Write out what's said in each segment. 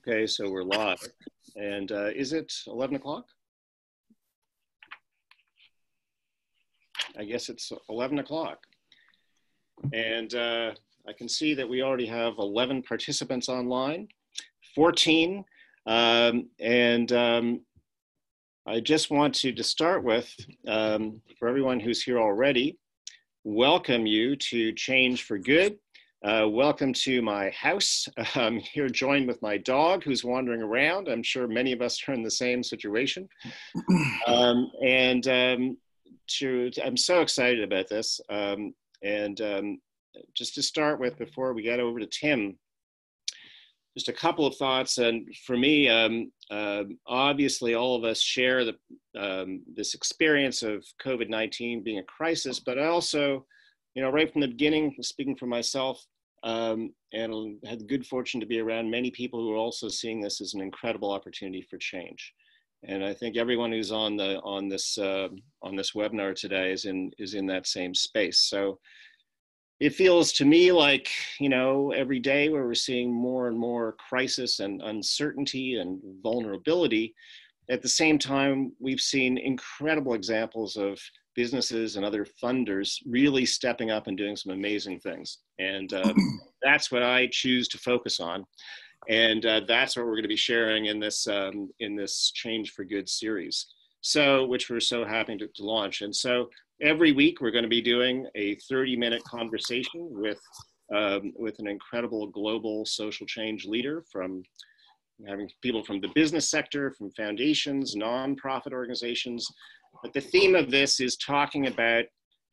Okay, so we're live. And is it 11 o'clock? I guess it's 11 o'clock. And I can see that we already have 11 participants online, 14. I just want to start with, for everyone who's here already, welcome you to Change for Good. Welcome to my house. I'm here joined with my dog who's wandering around. I'm sure many of us are in the same situation. I'm so excited about this. Just to start with, before we get over to Tim, just a couple of thoughts. And for me, obviously all of us share this experience of COVID-19 being a crisis, but I also, right from the beginning, speaking for myself, and had the good fortune to be around many people who are also seeing this as an incredible opportunity for change. And I think everyone who's on this webinar today is in that same space. So it feels to me like, every day where we're seeing more and more crisis and uncertainty and vulnerability, at the same time, we've seen incredible examples of businesses and other funders really stepping up and doing some amazing things. And that's what I choose to focus on. And that's what we're going to be sharing in this Change for Good series, which we're so happy to launch. And so every week we're going to be doing a 30-minute conversation with an incredible global social change leader, from having people from the business sector, from foundations, nonprofit organizations. But the theme of this is talking about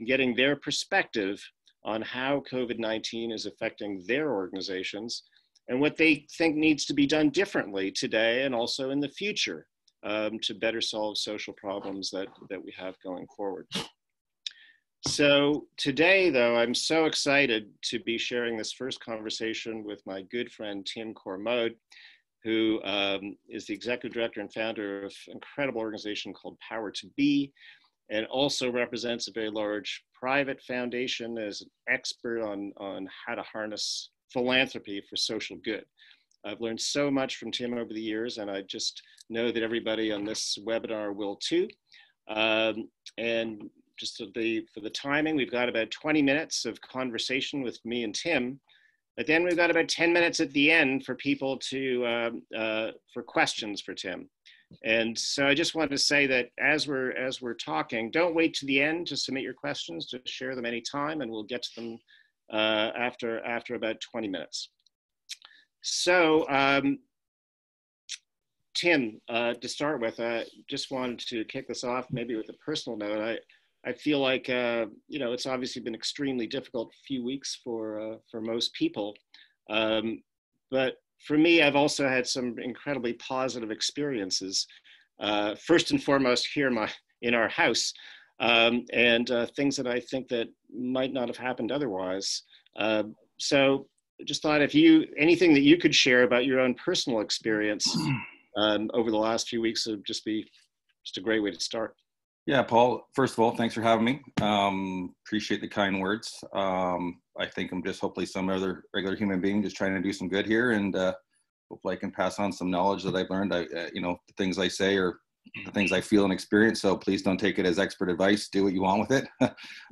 getting their perspective on how COVID-19 is affecting their organizations and what they think needs to be done differently today and also in the future to better solve social problems that we have going forward. So today, though, I'm so excited to be sharing this first conversation with my good friend, Tim Cormode, who is the executive director and founder of an incredible organization called Power to Be, and also represents a very large private foundation as an expert on how to harness philanthropy for social good. I've learned so much from Tim over the years, and I just know that everybody on this webinar will too. And just for the timing, we've got about 20 minutes of conversation with me and Tim. But then we've got about 10 minutes at the end for people for questions for Tim. And so I just wanted to say that as we're talking, don't wait to the end to submit your questions, to share them anytime, and we'll get to them after about 20 minutes. So Tim, to start with, I just wanted to kick this off maybe with a personal note. I feel like, it's obviously been extremely difficult few weeks for most people. But for me, I've also had some incredibly positive experiences. First and foremost here in our house, and things that I think that might not have happened otherwise. So just thought anything that you could share about your own personal experience over the last few weeks would just be a great way to start. Yeah, Paul, first of all, thanks for having me. Appreciate the kind words. I think I'm just hopefully some other regular human being just trying to do some good here, and hopefully I can pass on some knowledge that I've learned. The things I say are the things I feel and experience, so please don't take it as expert advice. Do what you want with it.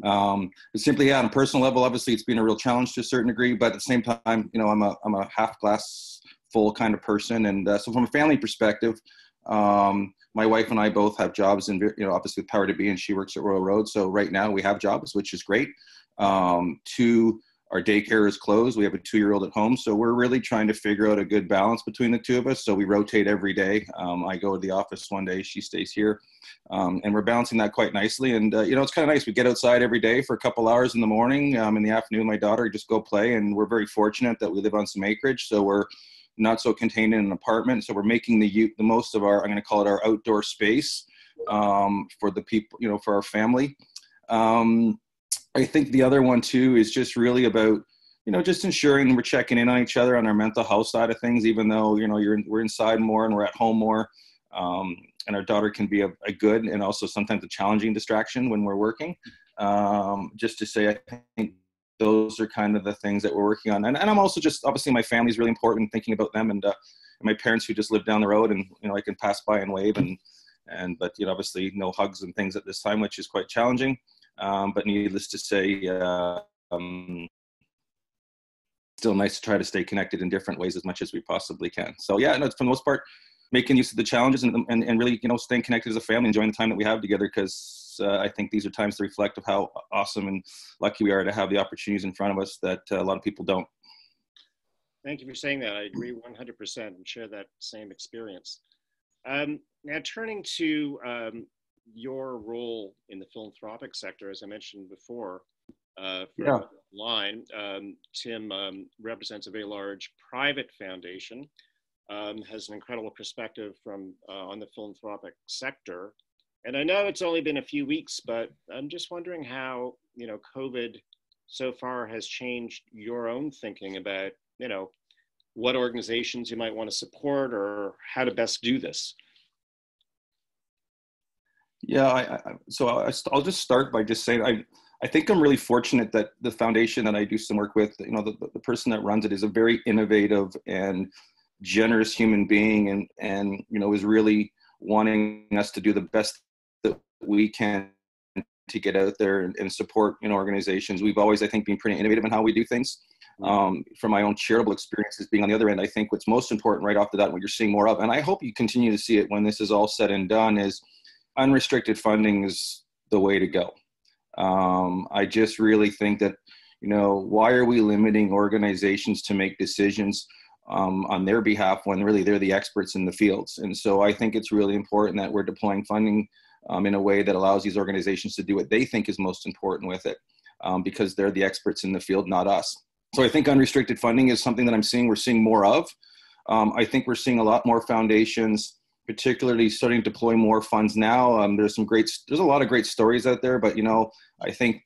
But simply, on a personal level, obviously it's been a real challenge to a certain degree, but at the same time, I'm a half glass full kind of person. And so from a family perspective, my wife and I both have jobs in, obviously with Power to Be, and she works at Royal Road. So right now we have jobs, which is great. Our daycare is closed. We have a 2-year-old at home. So we're really trying to figure out a good balance between the two of us. So we rotate every day. I go to the office one day, she stays here. And we're balancing that quite nicely. And, it's kind of nice. We get outside every day for a couple hours in the morning. In the afternoon, my daughter just go play. And we're very fortunate that we live on some acreage. So we're not so contained in an apartment. So we're making the most of our, I'm going to call it our outdoor space for the people, for our family. I think the other one too is just really about, just ensuring we're checking in on each other on our mental health side of things, even though, we're inside more and we're at home more. And our daughter can be a good and also sometimes a challenging distraction when we're working. Just to say, I think those are kind of the things that we're working on. And I'm also just, obviously my family's really important, thinking about them. And my parents who just live down the road, and I can pass by and wave, but obviously no hugs and things at this time, which is quite challenging. But needless to say, still nice to try to stay connected in different ways as much as we possibly can. So yeah, no, for the most part, making use of the challenges and really, staying connected as a family, enjoying the time that we have together, because I think these are times to reflect of how awesome and lucky we are to have the opportunities in front of us that a lot of people don't. Thank you for saying that. I agree 100% and share that same experience. Now turning to your role in the philanthropic sector, as I mentioned before, line, Tim represents a very large private foundation, has an incredible perspective from on the philanthropic sector. And I know it's only been a few weeks, but I'm just wondering how, COVID so far has changed your own thinking about, what organizations you might want to support or how to best do this. Yeah, I'll just start by just saying I think I'm really fortunate that the foundation that I do some work with, the person that runs it is a very innovative and generous human being, and is really wanting us to do the best that we can to get out there and support organizations. We've always, I think, been pretty innovative in how we do things. From my own charitable experiences being on the other end, I think what's most important right off the bat, what you're seeing more of, and I hope you continue to see it when this is all said and done, is unrestricted funding is the way to go. I just really think that, why are we limiting organizations to make decisions on their behalf when really they're the experts in the fields? And so I think it's really important that we're deploying funding in a way that allows these organizations to do what they think is most important with it, because they're the experts in the field, not us. So I think unrestricted funding is something that we're seeing more of. I think we're seeing a lot more foundations particularly starting to deploy more funds now. There's a lot of great stories out there, but I think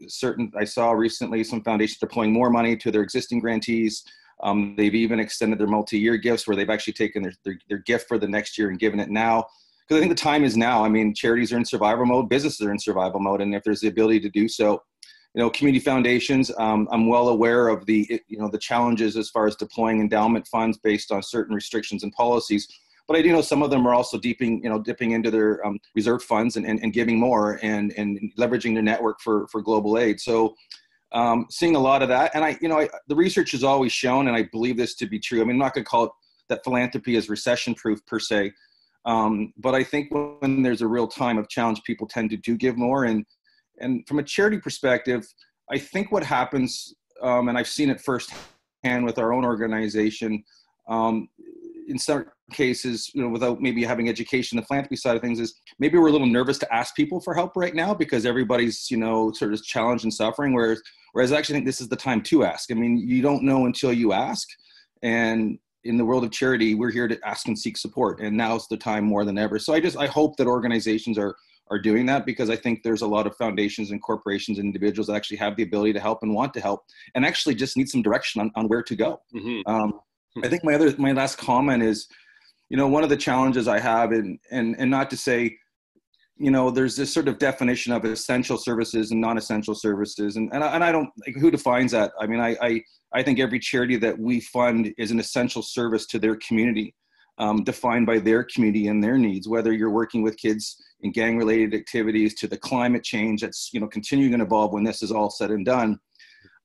I saw recently some foundations deploying more money to their existing grantees. They've even extended their multi-year gifts where they've actually taken their gift for the next year and given it now. Because I think the time is now. Charities are in survival mode, businesses are in survival mode, and if there's the ability to do so, community foundations, I'm well aware of the challenges as far as deploying endowment funds based on certain restrictions and policies. But I do know some of them are also dipping into their reserve funds and giving more and leveraging their network for global aid. So seeing a lot of that. And the research has always shown, and I believe this to be true. I'm not going to call it that philanthropy is recession proof per se. But I think when there's a real time of challenge, people tend to do give more. And from a charity perspective, I think what happens, and I've seen it firsthand with our own organization, in some cases, without maybe having education, the philanthropy side of things is maybe we're a little nervous to ask people for help right now because everybody's, sort of challenged and suffering. Whereas I actually think this is the time to ask. You don't know until you ask. And in the world of charity, we're here to ask and seek support. And now's the time more than ever. So I hope that organizations are doing that, because I think there's a lot of foundations and corporations and individuals that actually have the ability to help and want to help and actually just need some direction on where to go. Mm-hmm. I think my last comment is, one of the challenges I have, and not to say, there's this sort of definition of essential services and non-essential services, and I don't, who defines that? I think every charity that we fund is an essential service to their community, defined by their community and their needs, whether you're working with kids in gang-related activities to the climate change that's, continuing to evolve when this is all said and done.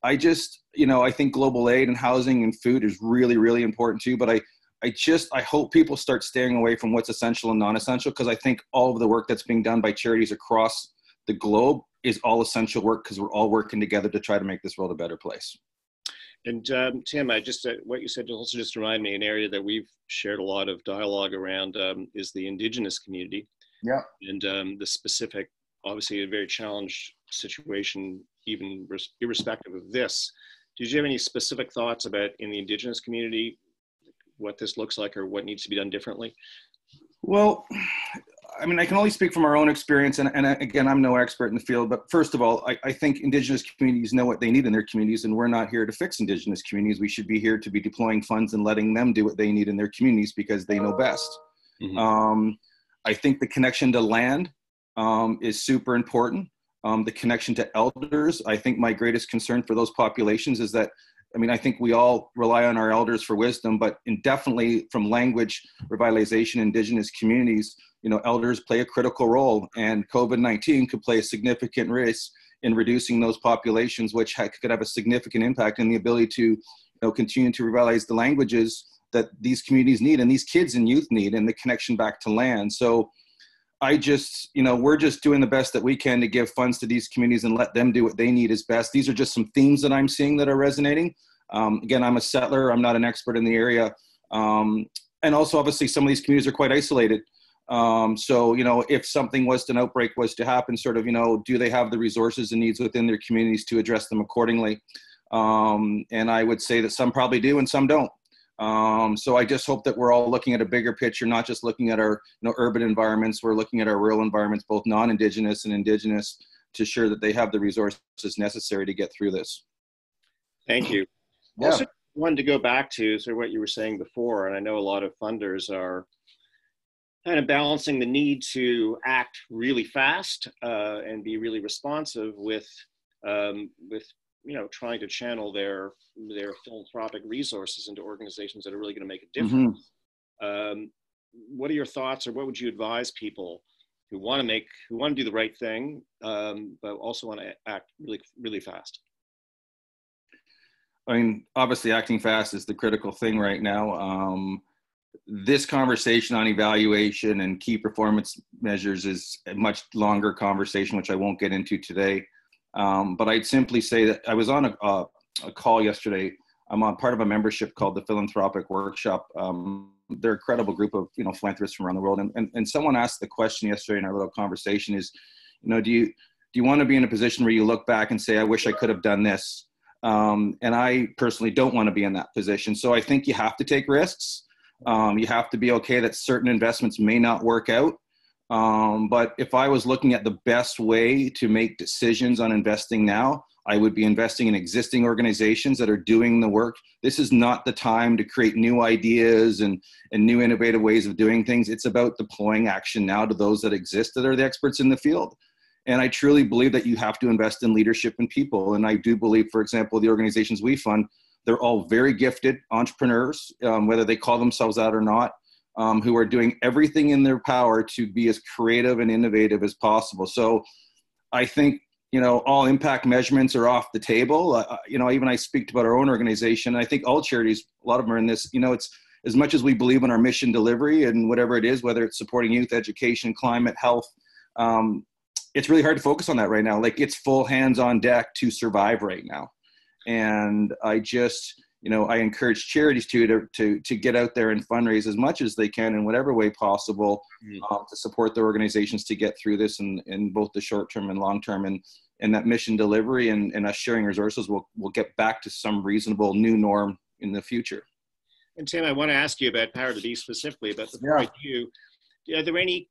I think global aid and housing and food is really, really important too, but I hope people start staying away from what's essential and non-essential, because I think all of the work that's being done by charities across the globe is all essential work, because we're all working together to try to make this world a better place. And Tim, what you said also just reminded me, an area that we've shared a lot of dialogue around is the Indigenous community. Yeah. And the specific, obviously a very challenged situation, even irrespective of this. Did you have any specific thoughts about in the Indigenous community, what this looks like or what needs to be done differently? Well, I can only speak from our own experience, and again, I'm no expert in the field, but first of all, I think Indigenous communities know what they need in their communities, and we're not here to fix Indigenous communities. We should be here to be deploying funds and letting them do what they need in their communities because they know best. Mm-hmm. I think the connection to land is super important. The connection to elders, I think my greatest concern for those populations is that I mean, I think we all rely on our elders for wisdom, but definitely from language revitalization, Indigenous communities, elders play a critical role, and COVID-19 could play a significant risk in reducing those populations, which could have a significant impact in the ability to continue to revitalize the languages that these communities need and these kids and youth need, and the connection back to land. So I just, we're just doing the best that we can to give funds to these communities and let them do what they need is best. These are just some themes that I'm seeing that are resonating. Again, I'm a settler. I'm not an expert in the area. And also, obviously, some of these communities are quite isolated. So, if something an outbreak was to happen, sort of, do they have the resources and needs within their communities to address them accordingly? And I would say that some probably do and some don't. So I just hope that we're all looking at a bigger picture, not just looking at our urban environments. We're looking at our rural environments, both non-Indigenous and Indigenous, to ensure that they have the resources necessary to get through this. Thank you. Yeah. Also wanted to go back to sort of what you were saying before, and I know a lot of funders are kind of balancing the need to act really fast and be really responsive with trying to channel their philanthropic resources into organizations that are really going to make a difference. What are your thoughts, or what would you advise people who want to do the right thing, but also want to act really, really fast? I mean, obviously acting fast is the critical thing right now. This conversation on evaluation and key performance measures is a much longer conversation, which I won't get into today. But I'd simply say that I was on a call yesterday. I'm on part of a membership called the Philanthropic Workshop. They're a credible group of philanthropists from around the world. And someone asked the question yesterday in our little conversation is, do you want to be in a position where you look back and say, I wish I could have done this? And I personally don't want to be in that position. So I think you have to take risks. You have to be okay that certain investments may not work out. But if I was looking at the best way to make decisions on investing now, I would be investing in existing organizations that are doing the work. This is not the time to create new ideas and new innovative ways of doing things. It's about deploying action now to those that exist that are the experts in the field. And I truly believe that you have to invest in leadership and people. And I do believe, for example, the organizations we fund, they're all very gifted entrepreneurs, whether they call themselves that or not, who are doing everything in their power to be as creative and innovative as possible. So I think, all impact measurements are off the table. Even I speak about our own organization. I think all charities, a lot of them are in this, it's as much as we believe in our mission delivery and whatever it is, whether it's supporting youth, education, climate, health, it's really hard to focus on that right now. Like, it's full hands on deck to survive right now. And I just, I encourage charities to get out there and fundraise as much as they can in whatever way possible to support their organizations to get through this in both the short term and long term. And that mission delivery and us sharing resources will get back to some reasonable new norm in the future. And Tim, I want to ask you about Power to Be specifically, but before I do, are there any,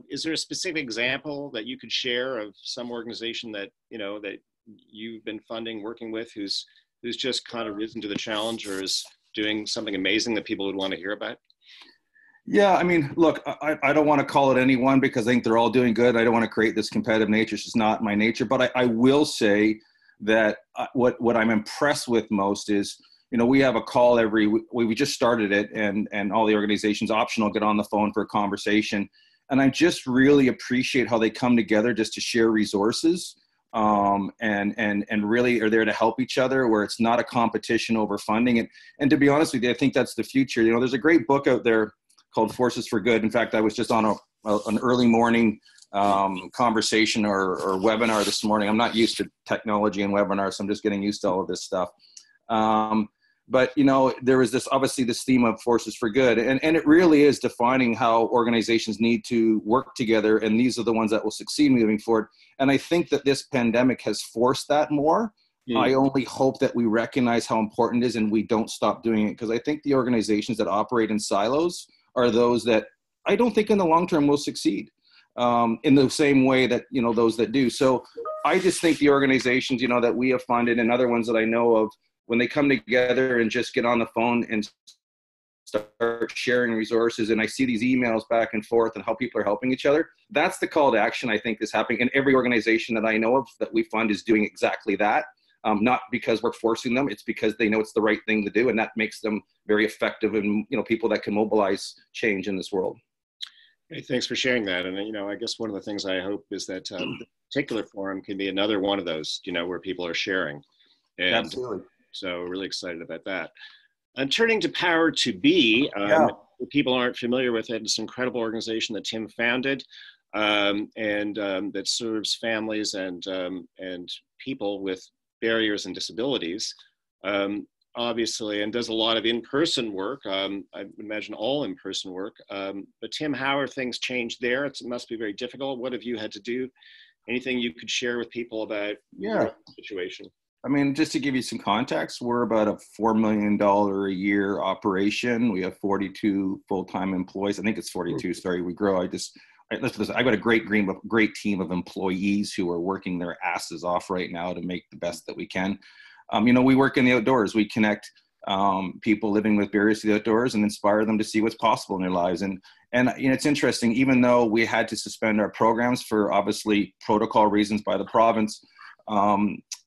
is there a specific example that you could share of some organization that, that you've been funding, working with, who's just kind of risen to the challenge or is doing something amazing that people would want to hear about? Yeah, I mean, look, I don't want to call it any one because I think they're all doing good. I don't want to create this competitive nature. It's just not my nature. But I will say that what I'm impressed with most is, we have a call we just started it, and all the organizations, optional, get on the phone for a conversation. And I just really appreciate how they come together just to share resources. And really are there to help each other, where it's not a competition over funding. And to be honest with you, I think that's the future. There's a great book out there called Forces for Good. In fact, I was just on an early morning conversation or webinar this morning. I'm not used to technology and webinars, so I'm just getting used to all of this stuff. But there was obviously this theme of Forces for Good, and it really is defining how organizations need to work together, and these are the ones that will succeed moving forward. And I think that this pandemic has forced that more. I only hope that we recognize how important it is and we don't stop doing it, because I think the organizations that operate in silos are those that I don't think in the long term will succeed in the same way that, those that do. So I just think the organizations, that we have funded and other ones that I know of, when they come together and just get on the phone and start sharing resources, and I see these emails back and forth and how people are helping each other, that's the call to action I think is happening. And every organization that I know of that we fund is doing exactly that. not because we're forcing them. It's because they know it's the right thing to do, and that makes them very effective and, people that can mobilize change in this world. Hey, thanks for sharing that. And, I guess one of the things I hope is that the particular forum can be another one of those, where people are sharing. And absolutely. So really excited about that. And turning to Power to Be, if people aren't familiar with it, it's an incredible organization that Tim founded, and that serves families and people with barriers and disabilities, obviously, and does a lot of in-person work. I imagine all in-person work. But Tim, how are things changed there? It must be very difficult. What have you had to do? Anything you could share with people about your situation? I mean, just to give you some context, we're about a $4 million a year operation. We have 42 full-time employees. I think it's 42. Sorry, we grow. Listen, I've got a great team of employees who are working their asses off right now to make the best that we can. We work in the outdoors. We connect people living with barriers to the outdoors and inspire them to see what's possible in their lives. And it's interesting, even though we had to suspend our programs for obviously protocol reasons by the province,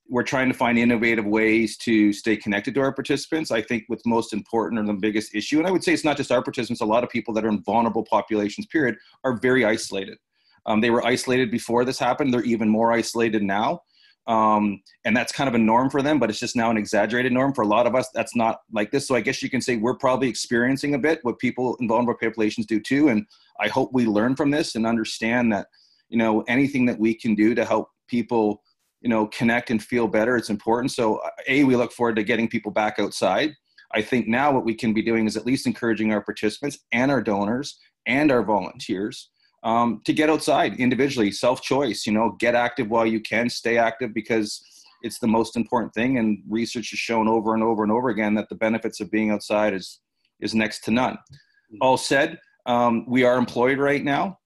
we're trying to find innovative ways to stay connected to our participants. I think what's most important or the biggest issue, and I would say it's not just our participants, a lot of people that are in vulnerable populations, period, are very isolated. They were isolated before this happened. They're even more isolated now. And that's kind of a norm for them, but it's just now an exaggerated norm. For a lot of us, that's not like this. So I guess you can say we're probably experiencing a bit what people in vulnerable populations do too. And I hope we learn from this and understand that, anything that we can do to help people connect and feel better, it's important. So we look forward to getting people back outside. I think now what we can be doing is at least encouraging our participants and our donors and our volunteers to get outside individually, self-choice, get active while you can, stay active because it's the most important thing. And research has shown over and over and over again that the benefits of being outside is next to none. All said, we are employed right now.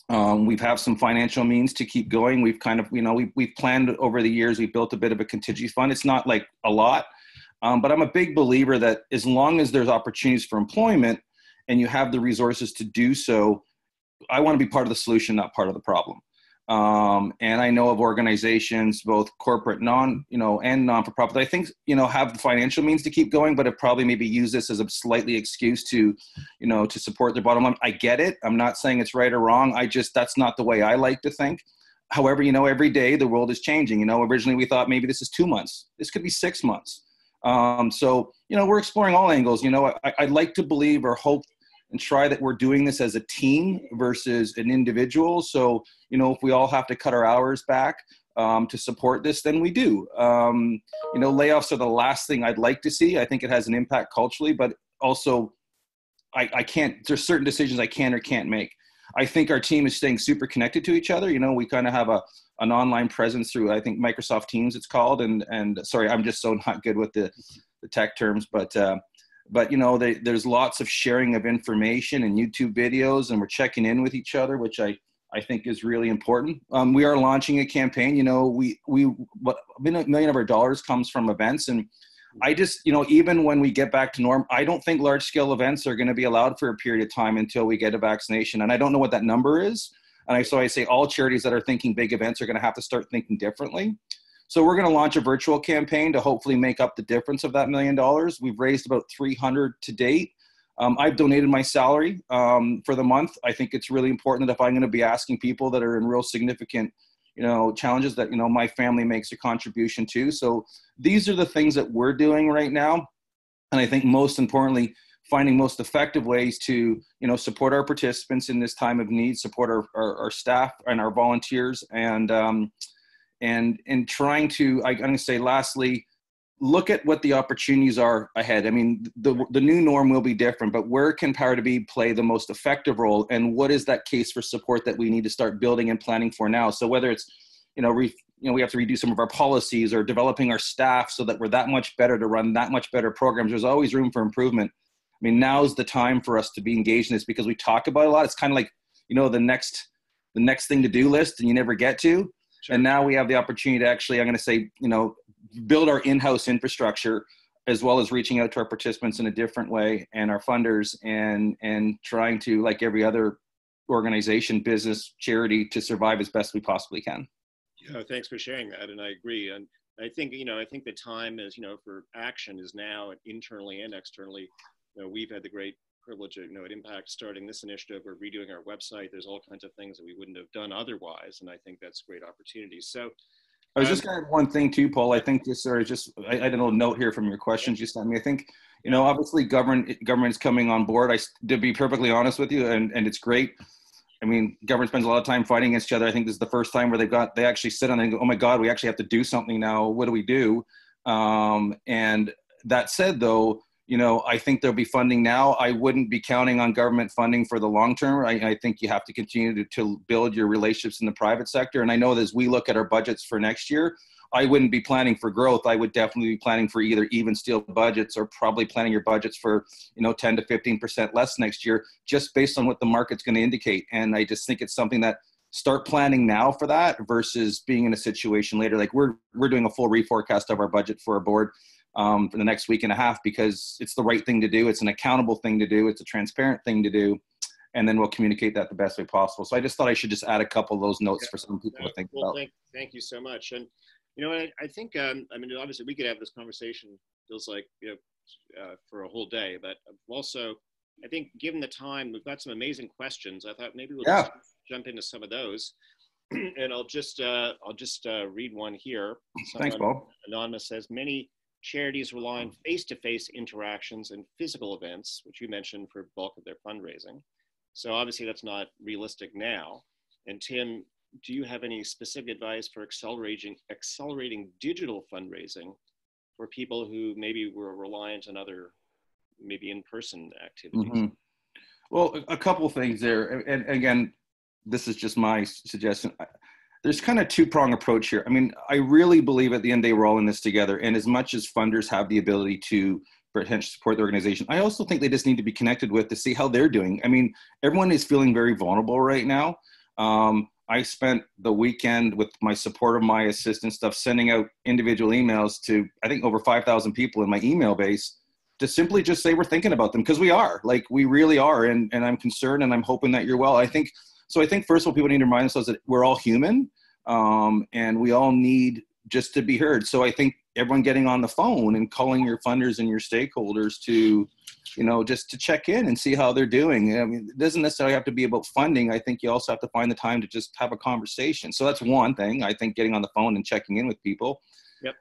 We've have some financial means to keep going. We've kind of, we've planned over the years, we've built a bit of a contingency fund. It's not like a lot, but I'm a big believer that as long as there's opportunities for employment and you have the resources to do so, I want to be part of the solution, not part of the problem. And I know of organizations, both corporate, and non-for-profit, I think, have the financial means to keep going, but have probably maybe used this as a slightly excuse to, to support their bottom line. I get it. I'm not saying it's right or wrong. That's not the way I like to think. However, every day the world is changing. Originally we thought maybe this is 2 months. This could be 6 months. So, we're exploring all angles. I'd like to believe or hope and try that we're doing this as a team versus an individual. So, if we all have to cut our hours back to support this, then we do. Layoffs are the last thing I'd like to see. I think it has an impact culturally, but also I can't, there's certain decisions I can or can't make. I think our team is staying super connected to each other. We kind of have an online presence through, I think, Microsoft Teams it's called. And sorry, I'm just so not good with the tech terms, but there's lots of sharing of information and YouTube videos, and we're checking in with each other, which I think is really important. We are launching a campaign. What $1 million of our dollars comes from events, and I just, even when we get back to norm, I don't think large scale events are going to be allowed for a period of time until we get a vaccination, and I don't know what that number is. And so I say all charities that are thinking big events are going to have to start thinking differently. So we're going to launch a virtual campaign to hopefully make up the difference of that $1 million. We've raised about 300 to date. I've donated my salary for the month. I think it's really important that if I'm going to be asking people that are in real significant, challenges that, my family makes a contribution to. So these are the things that we're doing right now. And I think most importantly, finding most effective ways to, support our participants in this time of need, support our staff and our volunteers, and trying to, I'm going to say lastly, look at what the opportunities are ahead. I mean, the new norm will be different, but where can Power to Be play the most effective role, and what is that case for support that we need to start building and planning for now? So whether it's, we have to redo some of our policies or developing our staff so that we're that much better to run that much better programs. There's always room for improvement. I mean, now's the time for us to be engaged in this because we talk about it a lot. It's kind of like, the next thing to do list and you never get to. Sure. And now we have the opportunity to actually, I'm going to say, build our in-house infrastructure as well as reaching out to our participants in a different way and our funders and trying to, like every other organization, business, charity, to survive as best we possibly can. Yeah, thanks for sharing that. And I agree. And I think, I think the time is, for action is now, internally and externally. We've had the great privilege of, at Impact, starting this initiative. We're redoing our website. There's all kinds of things that we wouldn't have done otherwise. And I think that's a great opportunity. So I was just going to add one thing too, Paul. I think this sort of just, I don't know, note here from your questions you sent me. I think, obviously government's coming on board. To be perfectly honest with you, and it's great. I mean, government spends a lot of time fighting against each other. I think this is the first time where they actually sit on it and go, oh my God, we actually have to do something now. What do we do? And that said, though, I think there'll be funding now. I wouldn't be counting on government funding for the long term. I think you have to continue to build your relationships in the private sector. And I know that as we look at our budgets for next year, I wouldn't be planning for growth. I would definitely be planning for either even steel budgets or probably planning your budgets for, 10 to 15% less next year, just based on what the market's going to indicate. And I just think it's something that start planning now for that versus being in a situation later. Like we're doing a full reforecast of our budget for our board for the next week and a half, because it's the right thing to do. It's an accountable thing to do. It's a transparent thing to do. And then we'll communicate that the best way possible. So I just thought I should just add a couple of those notes for some people to think about. Thank you so much. And, I think, obviously we could have this conversation, feels like, for a whole day, but also, I think given the time, we've got some amazing questions. I thought maybe we'll just jump into some of those. And I'll just read one here. Thanks, Paul. Anonymous says, many charities rely on face-to-face interactions and physical events, which you mentioned for bulk of their fundraising. So obviously that's not realistic now. And Tim, do you have any specific advice for accelerating digital fundraising for people who maybe were reliant on other, maybe in-person activities? Mm-hmm. Well, a couple things there. And again, this is just my suggestion. There's kind of two-prong approach here. I mean, I really believe at the end of the day, we're all in this together. And as much as funders have the ability to potentially support the organization, I also think they just need to be connected with to see how they're doing. I mean, everyone is feeling very vulnerable right now. I spent the weekend with my support of my assistant stuff, sending out individual emails to, I think, over 5,000 people in my email base to simply just say we're thinking about them, because we are, like, we really are. And I'm concerned, and I'm hoping that you're well. I think, first of all, people need to remind themselves that we're all human, and we all need just to be heard. So I think everyone getting on the phone and calling your funders and your stakeholders to, just to check in and see how they're doing. I mean, it doesn't necessarily have to be about funding. I think you also have to find the time to just have a conversation. So that's one thing, I think, getting on the phone and checking in with people. Yep.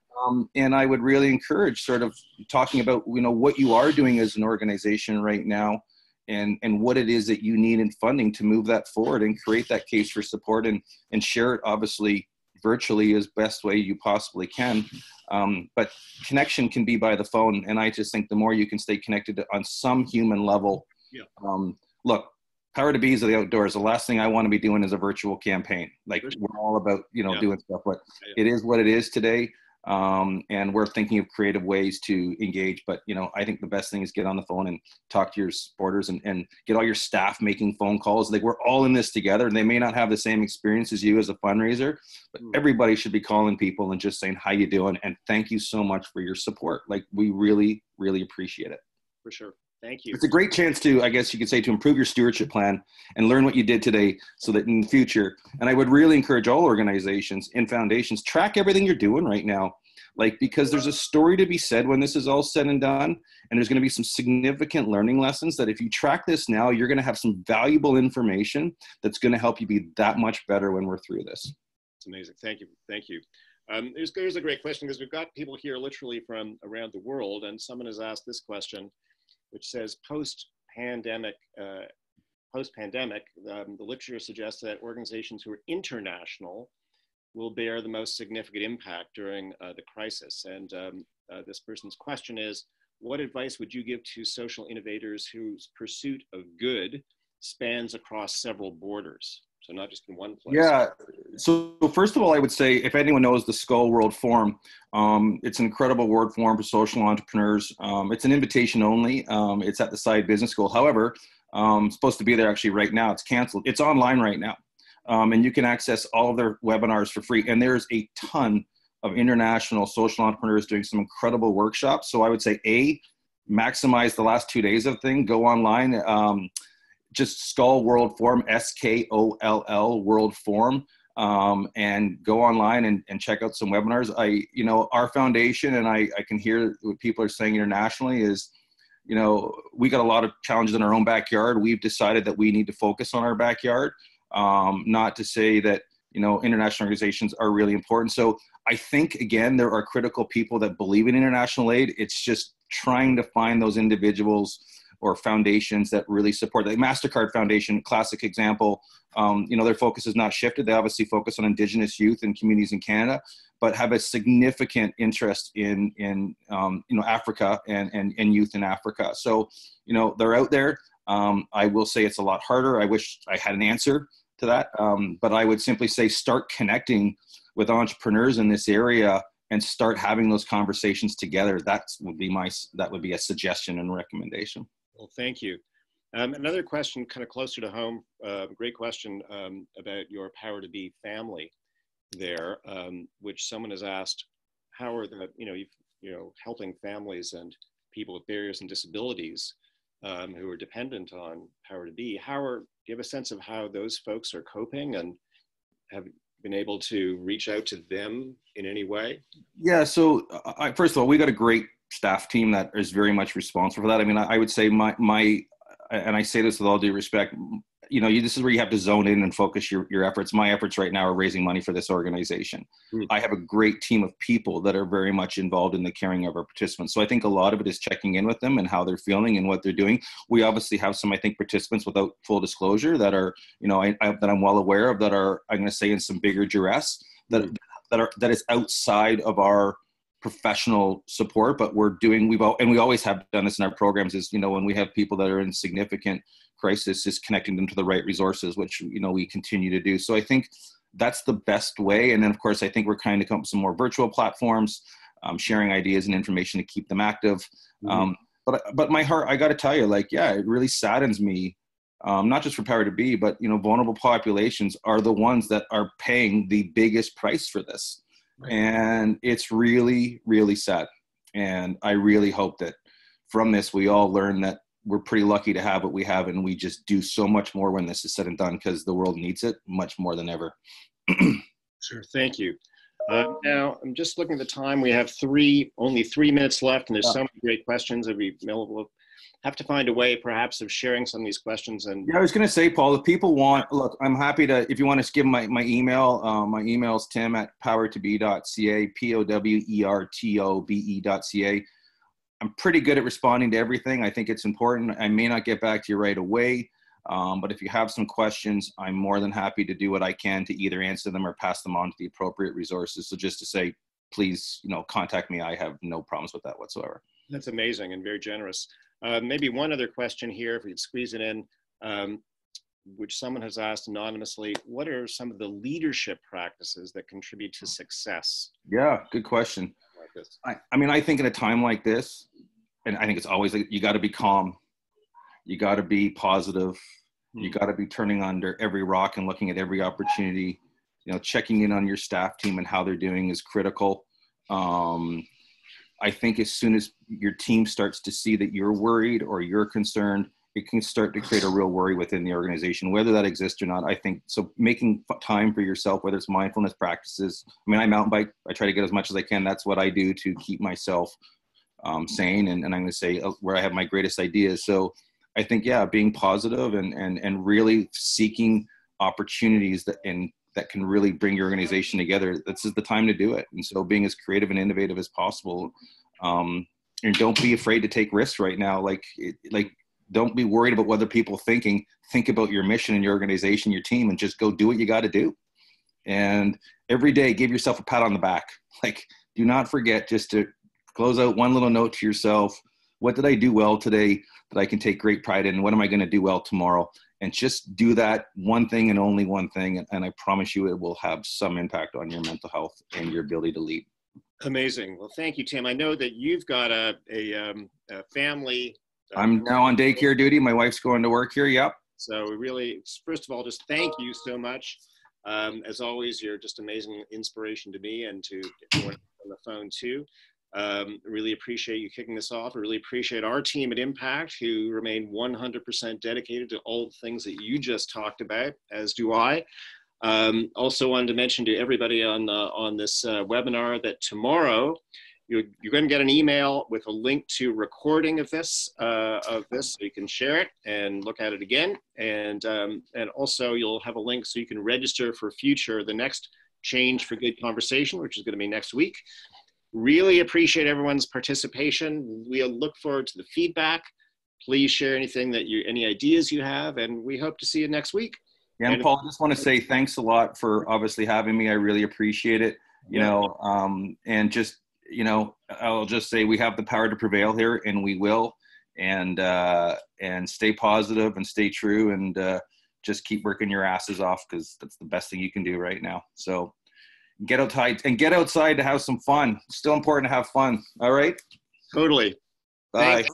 And I would really encourage sort of talking about, what you are doing as an organization right now, and what it is that you need in funding to move that forward and create that case for support, and share it, obviously, virtually as best way you possibly can. But connection can be by the phone. And I just think the more you can stay connected on some human level. Look, power to bees of the outdoors. The last thing I want to be doing is a virtual campaign. Like, we're all about, doing stuff, but it is what it is today. And we're thinking of creative ways to engage. But, I think the best thing is get on the phone and talk to your supporters, and get all your staff making phone calls. Like, we're all in this together, and they may not have the same experience as you as a fundraiser, but everybody should be calling people and just saying, how you doing? And thank you so much for your support. Like, we really, really appreciate it. For sure. Thank you. It's a great chance to, I guess you could say, to improve your stewardship plan and learn what you did today, so that in the future, and I would really encourage all organizations and foundations, track everything you're doing right now. Like, because there's a story to be said when this is all said and done, and there's going to be some significant learning lessons that if you track this now, you're going to have some valuable information that's going to help you be that much better when we're through this. It's amazing. Thank you. Thank you. There's a great question, because we've got people here literally from around the world, and someone has asked this question, which says, post-pandemic, the literature suggests that organizations who are international will bear the most significant impact during the crisis. And this person's question is, what advice would you give to social innovators whose pursuit of good spans across several borders? So not just in one place. Yeah. So first of all, I would say, if anyone knows the Skull World Forum, it's an incredible word forum for social entrepreneurs. It's an invitation only. It's at the Side Business School. However, I'm supposed to be there actually right now. It's canceled. It's online right now. And you can access all of their webinars for free. And there's a ton of international social entrepreneurs doing some incredible workshops. So I would say, maximize the last 2 days of thing. Go online. Just Skull World Forum, SKOLL World Forum. and go online and check out some webinars. Our foundation, and I can hear what people are saying internationally is, we got a lot of challenges in our own backyard. We've decided that we need to focus on our backyard. Not to say that, international organizations are really important. So I think, again, there are critical people that believe in international aid. It's just trying to find those individuals or foundations that really support. The MasterCard Foundation, classic example, their focus is not shifted. They obviously focus on Indigenous youth and communities in Canada, but have a significant interest in Africa and youth in Africa. So, they're out there. I will say it's a lot harder. I wish I had an answer to that. But I would simply say start connecting with entrepreneurs in this area and start having those conversations together. That would be a suggestion and recommendation. Well, thank you. Another question kind of closer to home, great question about your Power to Be family there, which someone has asked, how are the, helping families and people with barriers and disabilities who are dependent on Power to Be, do you have a sense of how those folks are coping and have been able to reach out to them in any way? Yeah, so first of all, we got a great staff team that is very much responsible for that. I mean, I would say my and I say this with all due respect, this is where you have to zone in and focus your efforts. My efforts right now are raising money for this organization. I have a great team of people that are very much involved in the caring of our participants. So I think a lot of it is checking in with them and how they're feeling and what they're doing. We obviously have some, I think, participants without full disclosure that are, that I'm well aware of that are, I'm going to say, in some bigger duress that is outside of our professional support, but we always have done this in our programs is, when we have people that are in significant crisis, is connecting them to the right resources, which, we continue to do. So I think that's the best way. And then of course, I think we're kind of come up with some more virtual platforms, sharing ideas and information to keep them active. But my heart, I got to tell you, it really saddens me, not just for Power to Be, but, vulnerable populations are the ones that are paying the biggest price for this. Right. And it's really, really sad. And I really hope that from this, we all learn that we're pretty lucky to have what we have, and we just do so much more when this is said and done, because the world needs it much more than ever. Sure, thank you. Now, I'm just looking at the time. We have only 3 minutes left, and there's so many great questions that we'll have to find a way, perhaps, of sharing some of these questions. And yeah, I was going to say, Paul, if people want, look, I'm happy to, if you want to give my email, my email is tim@powertobe.ca, POWERTOBE.ca. I'm pretty good at responding to everything. I think it's important. I may not get back to you right away, but if you have some questions, I'm more than happy to do what I can to either answer them or pass them on to the appropriate resources. So just to say, please, contact me. I have no problems with that whatsoever. That's amazing and very generous. Maybe one other question here, if we could squeeze it in, which someone has asked anonymously: what are some of the leadership practices that contribute to success? Yeah, good question. I think in a time like this, and I think it's always you got to be calm, you got to be positive, you got to be turning under every rock and looking at every opportunity. Checking in on your staff team and how they're doing is critical. I think as soon as your team starts to see that you're worried or you're concerned, it can start to create a real worry within the organization, whether that exists or not. I think so. Making time for yourself, whether it's mindfulness practices. I mountain bike. I try to get as much as I can. That's what I do to keep myself sane. And I'm going to say where I have my greatest ideas. So I think, being positive and really seeking opportunities that can really bring your organization together. This is the time to do it. And so being as creative and innovative as possible, and don't be afraid to take risks right now. Don't be worried about what other people thinking. Think about your mission and your organization, your team, and just go do what you got to do. And every day, give yourself a pat on the back. Do not forget just to close out one little note to yourself. What did I do well today that I can take great pride in? What am I going to do well tomorrow? And just do that one thing and only one thing. And I promise you it will have some impact on your mental health and your ability to lead. Amazing. Well, thank you, Tim. I know that you've got a family. I'm now on daycare duty. My wife's going to work here. Yep. So we really, first of all, just thank you so much. As always, you're just amazing inspiration to me and to everyone on the phone too. Really appreciate you kicking this off. I really appreciate our team at Impact, who remain 100% dedicated to all the things that you just talked about, as do I. Also wanted to mention to everybody on this webinar that tomorrow you're going to get an email with a link to recording of this, so you can share it and look at it again. And also you'll have a link so you can register for the next Change for Good conversation, which is going to be next week. Really appreciate everyone's participation. We look forward to the feedback. Please share any ideas you have, and we hope to see you next week. Yeah, and Paul, I just want to say thanks a lot for obviously having me. I really appreciate it. You know, and just, you know, I'll just say we have the power to prevail here, and we will. And stay positive and stay true, and just keep working your asses off, because that's the best thing you can do right now. So get outside to have some fun. It's still important to have fun. All right. Totally. Bye.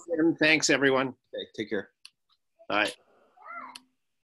Thanks everyone. Okay, take care. Bye.